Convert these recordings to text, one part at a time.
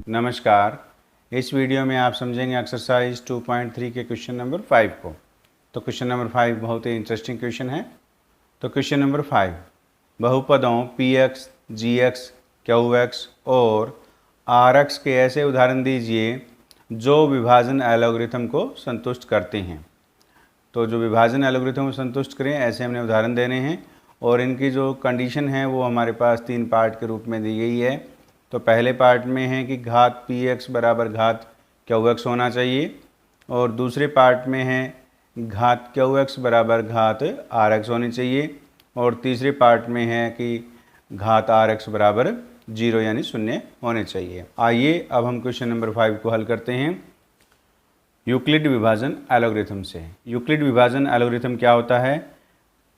नमस्कार। इस वीडियो में आप समझेंगे एक्सरसाइज 2.3 के क्वेश्चन नंबर 5 को। तो क्वेश्चन नंबर 5 बहुत ही इंटरेस्टिंग क्वेश्चन है। तो question number 5, बहुपदों px, gx, qx और rx के ऐसे उदाहरण दीजिए जो विभाजन एल्गोरिथम को संतुष्ट करते हैं। तो जो विभाजन एल्गोरिथम को संतुष्ट करें ऐसे हमने उदाहरण देने हैं और इनकी जो कंडीशन है वो हमारे पास 3 पार्ट के रूप में दी गई है। तो पहले पार्ट में है कि घात px बराबर घात qx होना चाहिए और दूसरे पार्ट में है घात qx बराबर घात rx होनी चाहिए और तीसरे पार्ट में है कि घात rx बराबर 0 यानी 0 होने चाहिए। आइए अब हम क्वेश्चन नंबर 5 को हल करते हैं यूक्लिड विभाजन एल्गोरिथम से। यूक्लिड विभाजन एल्गोरिथम क्या होता है?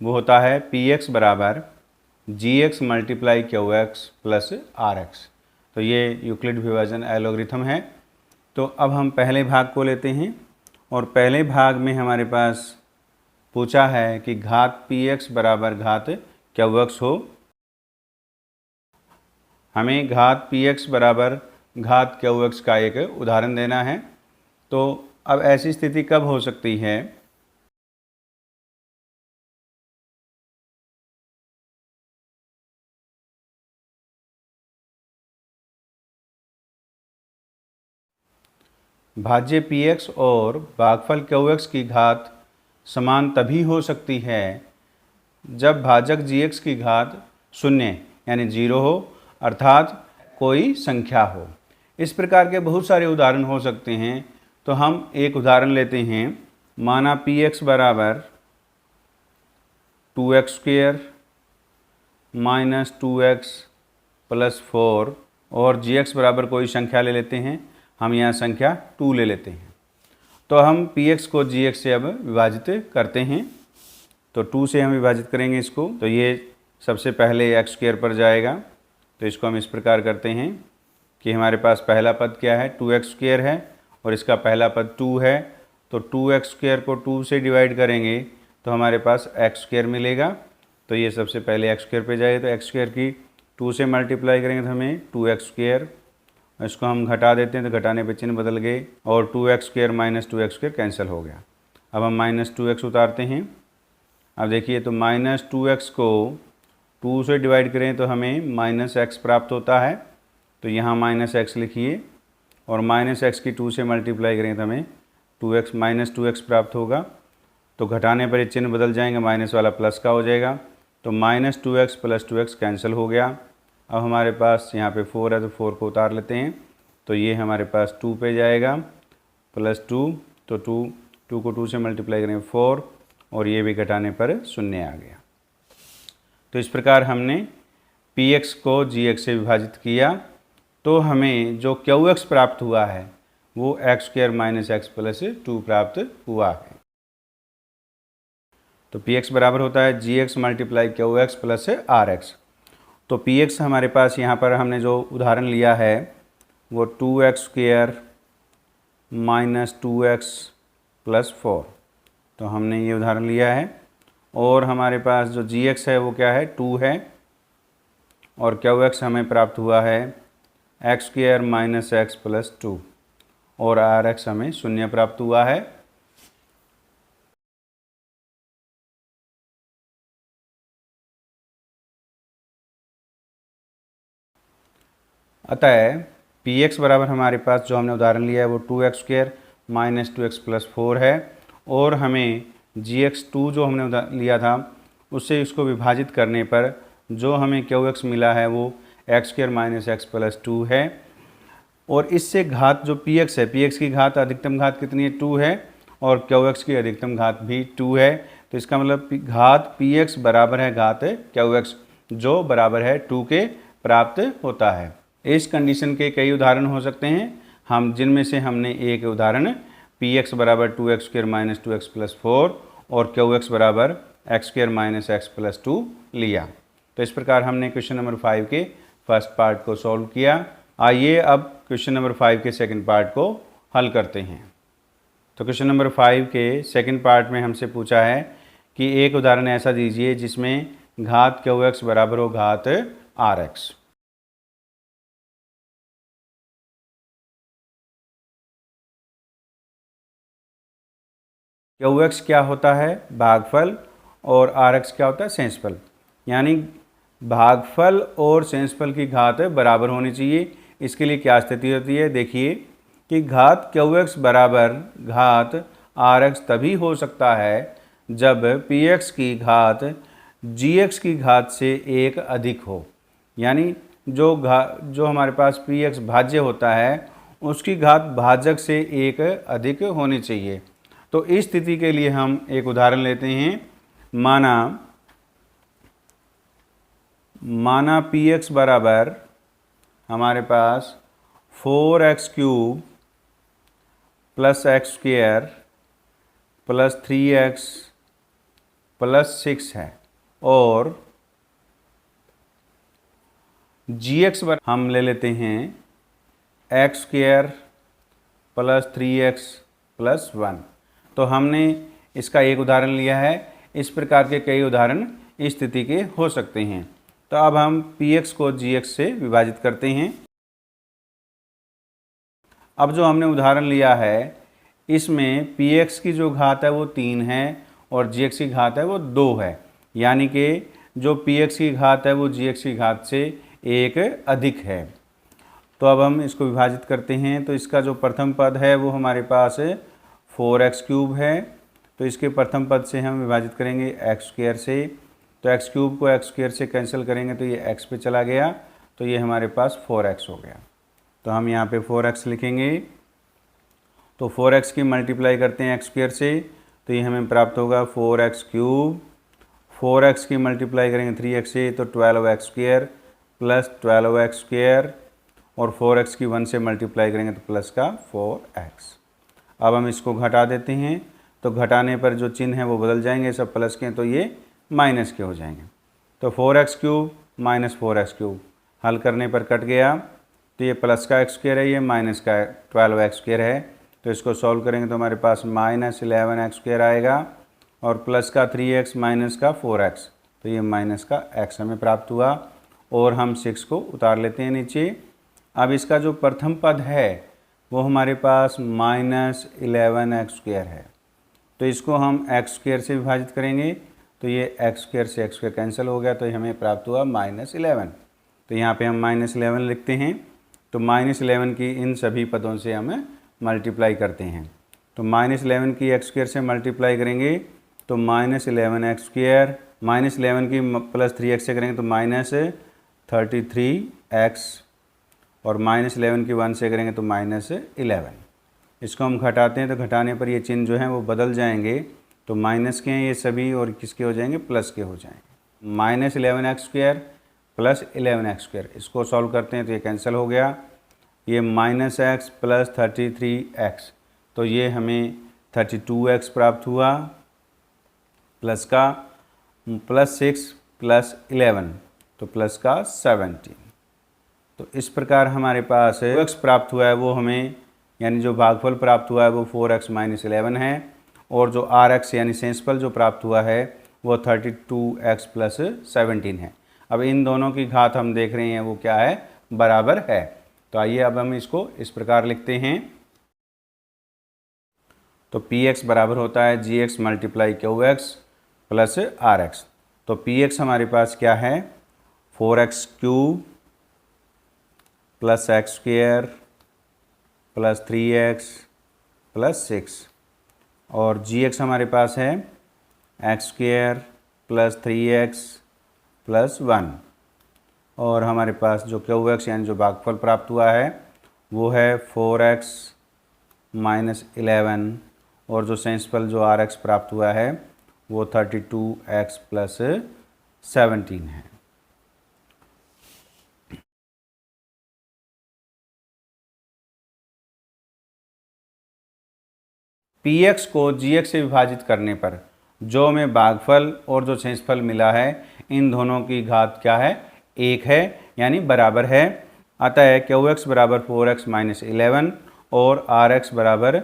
वो होता है px बराबर gx multiply qx plus rx। तो ये यूक्लिड विभाजन एल्गोरिथम है। तो अब हम पहले भाग को लेते हैं और पहले भाग में हमारे पास पूछा है कि घात px बराबर घात qx हो। हमें घात px बराबर घात qx का एक उदाहरण देना है। तो अब ऐसी स्थिति कब हो सकती है? भाज्य px और भागफल qx की घात समान तभी हो सकती है जब भाजक gx की घात 0 यानी 0 हो, अर्थात कोई संख्या हो। इस प्रकार के बहुत सारे उदाहरण हो सकते हैं। तो हम एक उदाहरण लेते हैं। माना px बराबर 2x square minus 2x plus 4 और gx बराबर कोई संख्या ले लेते हैं। हम यहाँ संख्या 2 ले लेते हैं। तो हम px को gx से अब विभाजित करते हैं। तो 2 से हम विभाजित करेंगे इसको। तो ये सबसे पहले x स्क्वायर पर जाएगा। तो इसको हम इस प्रकार करते हैं कि हमारे पास पहला पद क्या है? 2x स्क्वायर है और इसका पहला पद 2 है। तो 2x स्क्वायर को 2 से डिवाइड करेंगे तो हमारे पास x स्क्वायर मिलेगा। तो ये सबसे पहले x स्क्वायर पे जाएगा। तो x स्क्वायर की 2 से मल्टीप्लाई करेंगे तो हमें 2x स्क्वायर, इसको हम घटा देते हैं तो घटाने पे चिन्ह बदल गए और 2x square minus 2x square cancel हो गया। अब हम माइनस 2x उतारते हैं। अब देखिए तो माइनस 2x को 2 से डिवाइड करें तो हमें माइनस x प्राप्त होता है। तो यहाँ माइनस x लिखिए और माइनस x की 2 से मल्टीप्लाई करें तो हमें 2x माइनस 2x प्राप्त होगा। तो घटाने पर ये चिन्ह बदल जाएंगे, माइनस वाला प्लस का हो जाएगा। तो minus 2x plus 2x cancel हो गया। अब हमारे पास यहाँ पे 4 है तो 4 को उतार लेते हैं। तो ये हमारे पास 2 पे जाएगा प्लस 2। तो 2 को 2 से मल्टीप्लाई करें 4 और ये भी घटाने पर 0 आ गया। तो इस प्रकार हमने px को gx से विभाजित किया तो हमें जो qx प्राप्त हुआ है वो x square minus x plus 2 प्राप्त हुआ है। तो px बराबर होता है gx multiply qx plus rx। तो px हमारे पास यहाँ पर हमने जो उदाहरण लिया है वो 2x square minus 2x plus 4। तो हमने ये उदाहरण लिया है और हमारे पास जो gx है वो क्या है? 2 है और qx हमें प्राप्त हुआ है x square minus x plus 2 और rx हमें 0 प्राप्त हुआ है। अतः px बराबर हमारे पास जो हमने उदाहरण लिया है वो 2x square minus 2x plus 4 है और हमें gx2 जो हमने लिया था उससे इसको विभाजित करने पर जो हमें qx मिला है वो x square minus x plus 2 है। और इससे घात जो px है, px की घात अधिकतम घात कितनी है? 2 है और qx की अधिकतम घात भी 2 है। तो इसका मतलब घात px बराबर है घात qx जो बराबर है 2 के प्राप्त होता है। इस कंडीशन के कई उदाहरण हो सकते हैं, हम जिनमें से हमने एक उदाहरण px बराबर 2x square minus 2x plus 4 और qx बराबर x square minus x plus 2 लिया। तो इस प्रकार हमने क्वेश्चन नंबर 5 के फर्स्ट पार्ट को सॉल्व किया। आइए अब क्वेश्चन नंबर 5 के सेकंड पार्ट को हल करते हैं। तो क्वेश्चन नंबर 5 के सेकंड पार्ट में हमसे पूछा है कि एक उदाहरण ऐसा दीजिए जिसमें घात qx बराबर हो घात rx। क्यू एक्स क्या होता है, भागफल, और आर एक्स क्या होता है, शेषफल। यानी भागफल और शेषफल की घात बराबर होनी चाहिए। इसके लिए क्या स्थिति होती है, देखिए कि घात क्यू एक्स बराबर घात आर एक्स तभी हो सकता है जब पी एक्स की घात जी एक्स की घात से एक अधिक हो। यानी जो हमारे पास पी एक्स भाज्य होता है उसकी घात भाजक से एक अधिक होनी चाहिए। तो इस स्थिति के लिए हम एक उदाहरण लेते हैं। माना पी एक्स बराबर हमारे पास 4x³ plus x square plus 3x plus 6 है, और gx हम ले लेते हैं x² प्लस 3x प्लस 1। तो हमने इसका एक उदाहरण लिया है। इस प्रकार के कई उदाहरण इस स्थिति के हो सकते हैं। तो अब हम px को gx से विभाजित करते हैं। अब जो हमने उदाहरण लिया है इसमें px की जो घात है वो 3 है और gx की घात है वो 2 है। यानी कि जो px की घात है वो gx की घात से एक अधिक है। तो अब हम इसको विभाजित करते हैं। तो इसका जो प्रथम पद है वो हमारे पास 4x³ है। तो इसके प्रथम पद से हम विभाजित करेंगे x² से। तो x³ को x² से कैंसिल करेंगे तो ये x पे चला गया, तो ये हमारे पास 4x हो गया। तो हम यहाँ पे 4x लिखेंगे। तो 4x की मल्टीप्लाई करते हैं x² से, तो ये हमें प्राप्त होगा 4x³ 4x की मल्टीप्लाई करेंगे 3x से तो 12x² प्लस 12x² और 4x की 1 से मल्टीप्लाई करेंगे तो प्लस का 4x। अब हम इसको घटा देते हैं। तो घटाने पर जो चिन्ह है वो बदल जाएंगे, सब प्लस के हैं तो ये माइनस के हो जाएंगे। तो 4x³ माइनस 4x³ हल करने पर कट गया। तो ये प्लस का x² है, ये माइनस का 12x² है। तो इसको सॉल्व करेंगे तो हमारे पास माइनस 11x² आएगा और प्लस का 3x माइनस का 4x, तो ये माइनस का x हमें प्राप्त हुआ। और हम 6 को उतार लेते हैं नीचे। अब इसका जो प्रथम पद है वो हमारे पास माइनस 11x² है। तो इसको हम x² से विभाजित करेंगे तो ये x² से x² कैंसिल हो गया, तो हमें प्राप्त हुआ -11। तो यहाँ पे हम -11 लिखते हैं। तो -11 की इन सभी पदों से हम मल्टीप्लाई करते हैं। तो -11 की x² से मल्टीप्लाई करेंगे तो -11x², -11 की प्लस 3x से करेंगे तो -33x, और -11 की 1 से करेंगे तो -11। इसको हम घटाते हैं तो घटाने पर ये चिन्ह जो हैं वो बदल जाएंगे। तो माइनस के हैं ये सभी और किसके हो जाएंगे, प्लस के हो जाएंगे। -11x² प्लस 11x², इसको सॉल्व करते हैं तो ये कैंसिल हो गया। ये -x प्लस 33x, तो ये हमें 32x प्राप्त हुआ, प्लस का प्लस 6 प्लस 11 तो प्लस का 17। तो इस प्रकार हमारे पास x प्राप्त हुआ है वो हमें, यानी जो भागफल प्राप्त हुआ है वो 4x माइनस 11 है, और जो rx यानी शेषफल जो प्राप्त हुआ है वो 32x प्लस 17 है। अब इन दोनों की घात हम देख रहे हैं वो क्या है, बराबर है। तो आइए अब हम इसको इस प्रकार लिखते हैं। तो px बराबर होता है gx multiply qx plus rx। तो px हमारे पास क्या है, 4x³ plus x² plus 3x plus 6, और gx हमारे पास है x² प्लस 3x प्लस 1, और हमारे पास जो qx यानी जो भागफल प्राप्त हुआ है वो है 4x माइनस 11, और जो शेषफल जो rx प्राप्त हुआ है वो 32x प्लस 17 है। px को gx से विभाजित करने पर जो हमें भागफल और जो शेषफल मिला है इन दोनों की घात क्या है, 1 है, यानी बराबर है। अतः qx बराबर 4x माइनस 11 और rx बराबर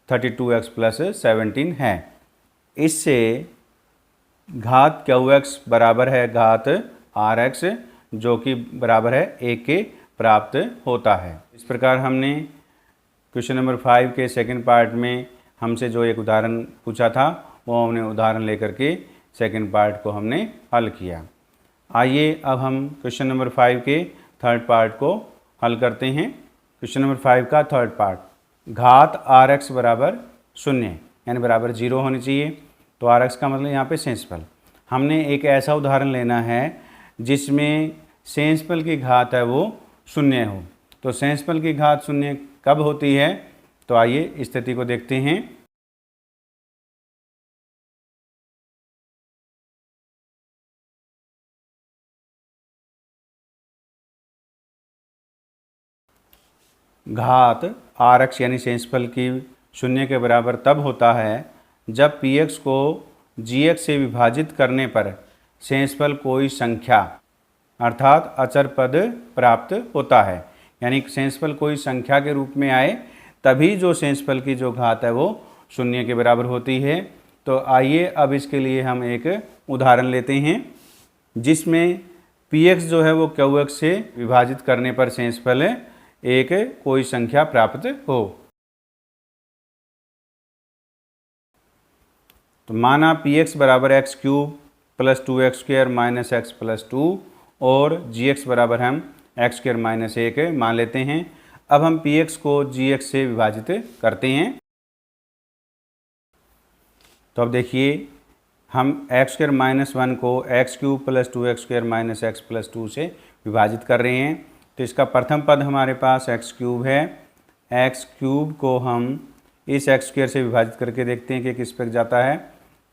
32x प्लस 17 है। इससे घात qx बराबर है घात rx जो कि बराबर है 1 के प्राप्त होता है। इस प्रकार हमने क्वेश्चन नंबर 5 के सेकंड पार्ट में हमसे जो एक उदाहरण पूछा था वो हमने उदाहरण लेकर के सेकंड पार्ट को हमने हल किया। आइए अब हम क्वेश्चन नंबर 5 के थर्ड पार्ट को हल करते हैं। क्वेश्चन नंबर 5 का थर्ड पार्ट, घात RX बराबर 0 यानी बराबर 0 होनी चाहिए। तो RX का मतलब यहाँ पे सेंसफल। हमने एक ऐसा उदाहरण लेना है जिसमें सेंसफल की घात है वो 0 हो। तो सेंसफल की घात 0 कब होती है, तो आइए स्थिति को देखते हैं। घात RX यानी सेंसफल की 0 के बराबर तब होता है जब PX को GX से विभाजित करने पर सेंसफल कोई संख्या अर्थात अचर पद प्राप्त होता है। यानी सेंसफल कोई संख्या के रूप में आए तभी जो सेंसफल की जो घात है वो 0 के बराबर होती है। तो आइए अब इसके लिए हम एक उदाहरण लेते हैं जिसमें PX जो है वो QX से विभाजित करने पर सेंसफल एक कोई संख्या प्राप्त हो। तो माना PX बराबर x cube plus 2x square minus x plus 2 और GX बराबर हम x स्क्वायर माइनस 1 मान लेते हैं। अब हम PX को GX से विभाजित करते हैं। तो अब देखिए हम x स्क्वायर माइनस 1 को x cube plus 2x square minus x plus 2 से विभाजित कर रहे हैं। तो इसका प्रथम पद हमारे पास x क्यूब है। x क्यूब को हम इस x स्क्वायर से विभाजित करके देखते हैं कि किस पर जाता है।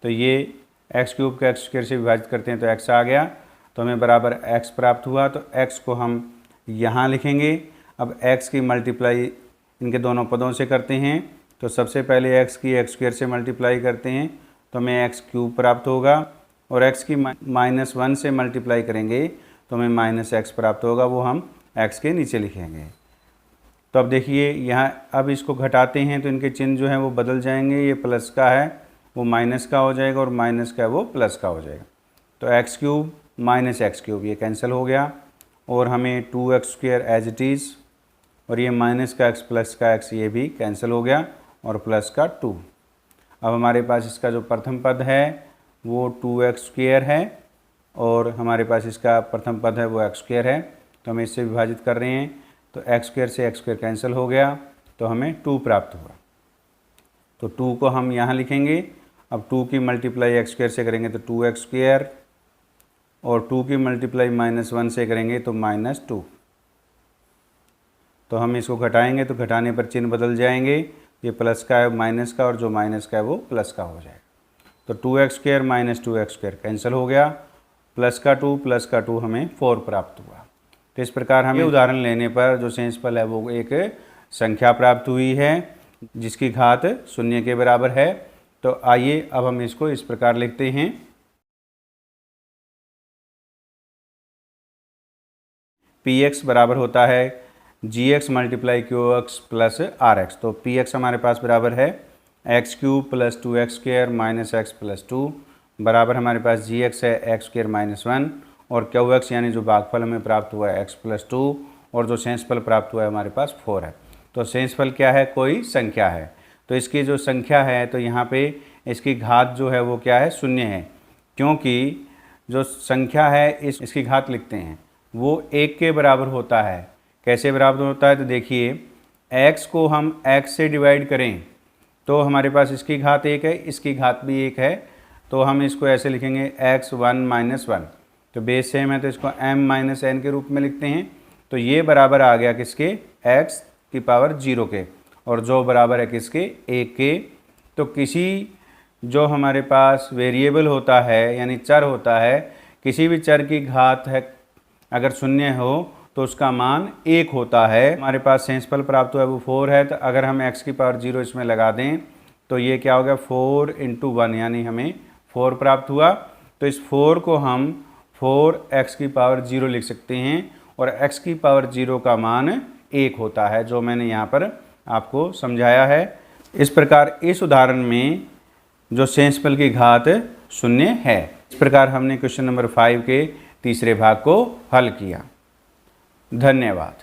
तो ये x क्यूब को x स्क्वायर से विभाजित करते हैं तो x आ गया, तो हमें बराबर x प्राप्त हुआ। तो x को हम यहाँ लिखेंगे। अब x की मल्टीप्लाई इनके दोनों पदों से करते हैं। तो सबसे पहले x की x स्क्वायर से मल्टीप्लाई करते हैं तो हमें x क्यूब प्राप्त होगा, और x की माइनस 1 से मल्टीप्लाई करेंगे तो हमें माइनस x प्राप्त होगा, वो हम x के नीचे लिखेंगे। तो अब देखिए यहाँ अब इसको घटाते हैं तो इनके चिन्ह जो हैं वो बदल जाएंगे। ये प्लस का है वो माइनस का हो जाएगा और माइनस का है वो प्लस का हो जाएगा। तो x cube minus x cube ये कैंसिल हो गया और हमें 2x square as it is, और ये माइनस का x प्लस का x ये भी कैंसिल हो गया और प्लस का 2। अब हमारे पास इसका जो प्रथम पद है वो 2x स्क्वायर है और हमारे पास इसका प्रथम पद है वो x स्क्वायर है। तो हम इससे विभाजित कर रहे हैं तो x स्क्वायर से x स्क्वायर कैंसिल हो गया तो हमें 2 प्राप्त हुआ। तो 2 को हम यहाँ लिखेंगे। अब 2 की मल्टीप्लाई x स्क्वायर से करेंगे तो 2x स्क्वायर, और 2 की मल्टीप्लाई माइनस 1 से करेंगे तो माइनस 2। तो हम इसको घटाएंगे तो घटाने पर चिन्ह बदल जाएंगे। ये प्लस का है माइनस का, और जो माइनस का है वो प्लस का हो जाएगा। तो 2x square minus 2x square cancel हो गया, प्लस का 2 हमें 4 प्राप्त हुआ। तो इस प्रकार हमें उदाहरण लेने पर जो सेंसफल है वो एक संख्या प्राप्त हुई है जिसकी घात 0 के बराबर है। तो आइए अब हम इसको इस प्रकार लिखते हैं। Px बराबर होता है Gx multiply QX plus RX। तो Px हमारे पास बराबर है x cube plus 2x square minus x plus 2 बराबर हमारे पास Gx है x स्क्वायर माइनस 1, और QX यानी जो भागफल हमें प्राप्त हुआ है x प्लस 2, और जो शेषफल प्राप्त हुआ है हमारे पास 4 है। तो शेषफल क्या है, कोई संख्या है। तो इसकी जो संख्या है तो यहाँ पे इसकी घात जो है वो क्या है, 0 है, क्योंकि जो संख्या है इसकी घात लिखते हैं वो 1 के बराबर होता है। कैसे बराबर होता है, तो देखिए x को हम x से डिवाइड करें तो हमारे पास इसकी घात 1 है, इसकी घात भी 1 है। तो हम इसको ऐसे लिखेंगे x1 माइनस 1। तो बेस सेम है तो इसको m माइनस n के रूप में लिखते हैं। तो ये बराबर आ गया किसके, x की पावर 0 के, और जो बराबर है किसके, 1 के। तो किसी जो हमारे पास वेरिएबल होता है यानी चर होता है, किसी भी चर की घात है अगर 0 हो तो उसका मान 1 होता है। हमारे पास शेषफल प्राप्त हुआ है वो 4 है। तो अगर हम x की पावर 0 इसमें लगा दें तो ये क्या हो गया, 4 × 1 यानी हमें 4 प्राप्त हुआ। तो इस 4 को हम 4x की पावर 0 लिख सकते हैं, और x की पावर 0 का मान 1 होता है, जो मैंने यहाँ पर आपको समझाया है। इस प्रकार इस उदाहरण में जो शेषफल की घात 0 है। इस प्रकार हमने क्वेश्चन नंबर 5 के तीसरे भाग को हल किया। धन्यवाद।